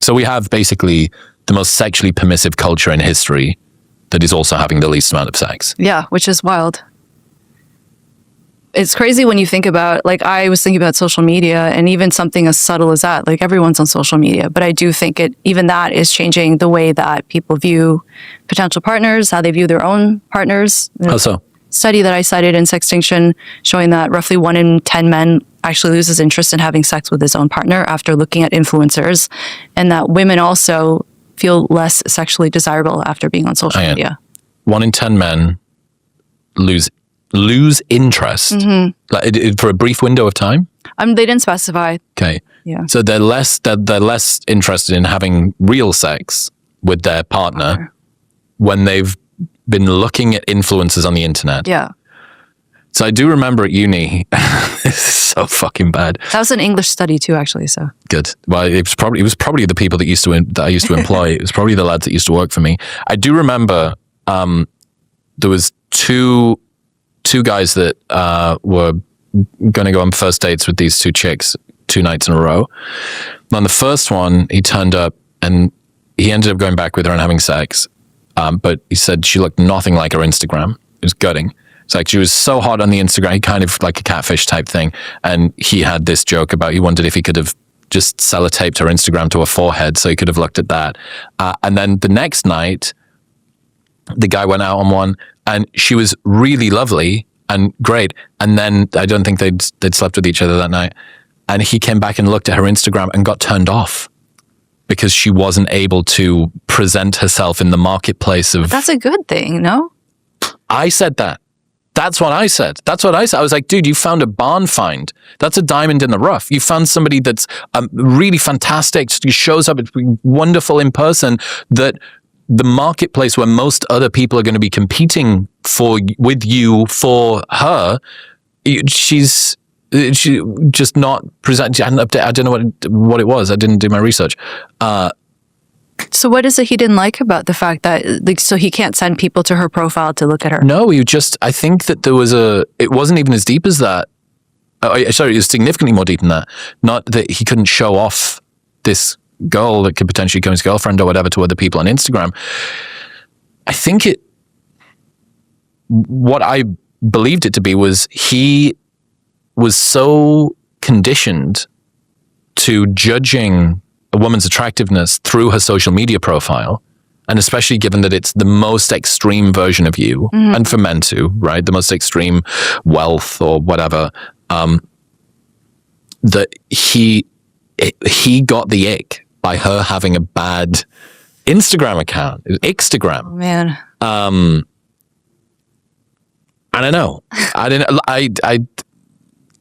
So we have basically the most sexually permissive culture in history that is also having the least amount of sex. Yeah, which is wild. It's crazy when you think about, like, I was thinking about social media and even something as subtle as that, like everyone's on social media, but I do think even that is changing the way that people view potential partners, how they view their own partners. How so? Study that I cited in Sextinction showing that roughly 1 in 10 men actually loses interest in having sex with his own partner after looking at influencers, and that women also feel less sexually desirable after being on social media. 1 in 10 men lose interest like, for a brief window of time. They didn't specify. Okay. Yeah. So they're less interested in having real sex with their partner when they've been looking at influencers on the internet. Yeah. So I do remember at uni, this is so fucking bad. That was an English study too, actually. So good. Well, it was probably the people that I used to employ. It was probably the lads that used to work for me. I do remember there was two guys that were going to go on first dates with these 2 chicks 2 nights in a row. And on the first one, he turned up and he ended up going back with her and having sex. But he said she looked nothing like her Instagram. It was gutting. It's like she was so hot on the Instagram, kind of like a catfish type thing. And he had this joke about he wondered if he could have just sellotaped her Instagram to her forehead so he could have looked at that. And then the next night, the guy went out on one and she was really lovely and great. And then I don't think they'd slept with each other that night. And he came back and looked at her Instagram and got turned off because she wasn't able to present herself in the marketplace of... That's a good thing, no? I said that. That's what I said. I was like, dude, you found a barn find. That's a diamond in the rough. You found somebody that's really fantastic. She shows up, it's wonderful in person, that the marketplace where most other people are going to be competing with you for her, she just not present. I don't know what it was. I didn't do my research. So what is it he didn't like about the fact that, like, so he can't send people to her profile to look at her? No, I think that it wasn't even as deep as that. Sorry, it was significantly more deep than that. Not that he couldn't show off this girl that could potentially become his girlfriend or whatever to other people on Instagram. I think what I believed it to be was he was so conditioned to judging a woman's attractiveness through her social media profile, and especially given that it's the most extreme version of you, and for men too, right? The most extreme wealth or whatever, that he got the ick by her having a bad Instagram account, Instagram. Oh, man. And I know,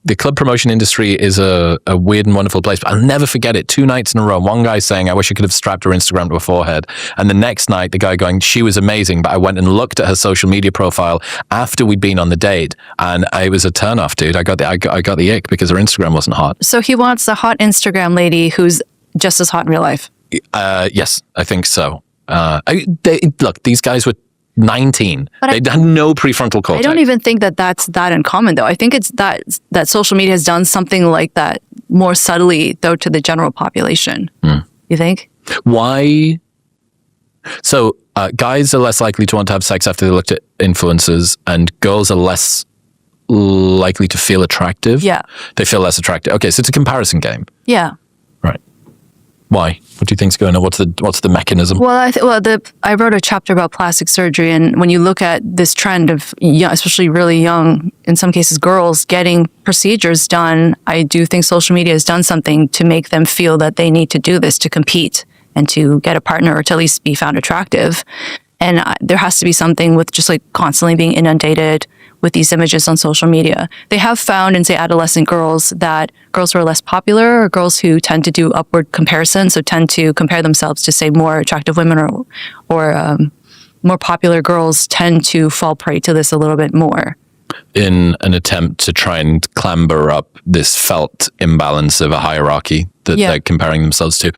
the club promotion industry is a weird and wonderful place, but I'll never forget it. 2 nights in a row, one guy saying, I wish I could have strapped her Instagram to her forehead. And the next night, the guy going, she was amazing, but I went and looked at her social media profile after we'd been on the date. And it was a turnoff, dude. I got the ick because her Instagram wasn't hot. So he wants a hot Instagram lady who's just as hot in real life. Yes, I think so. Look, these guys were 19. They had no prefrontal cortex. I don't even think that that's that uncommon, though. I think it's that social media has done something like that more subtly, though, to the general population. You think? Why? So guys are less likely to want to have sex after they looked at influencers, and girls are less likely to feel attractive. Yeah. They feel less attractive. Okay, so it's a comparison game. Yeah. Right. Why? What do you think's going on? What's the mechanism? Well, I wrote a chapter about plastic surgery, and when you look at this trend of especially really young, in some cases girls, getting procedures done, I do think social media has done something to make them feel that they need to do this to compete and to get a partner or to at least be found attractive. And there has to be something with just like constantly being inundated with these images on social media. They have found in, say, adolescent girls that girls who are less popular or girls who tend to do upward comparison, so tend to compare themselves to, say, more attractive women or more popular girls tend to fall prey to this a little bit more. In an attempt to try and clamber up this felt imbalance of a hierarchy that they're comparing themselves to.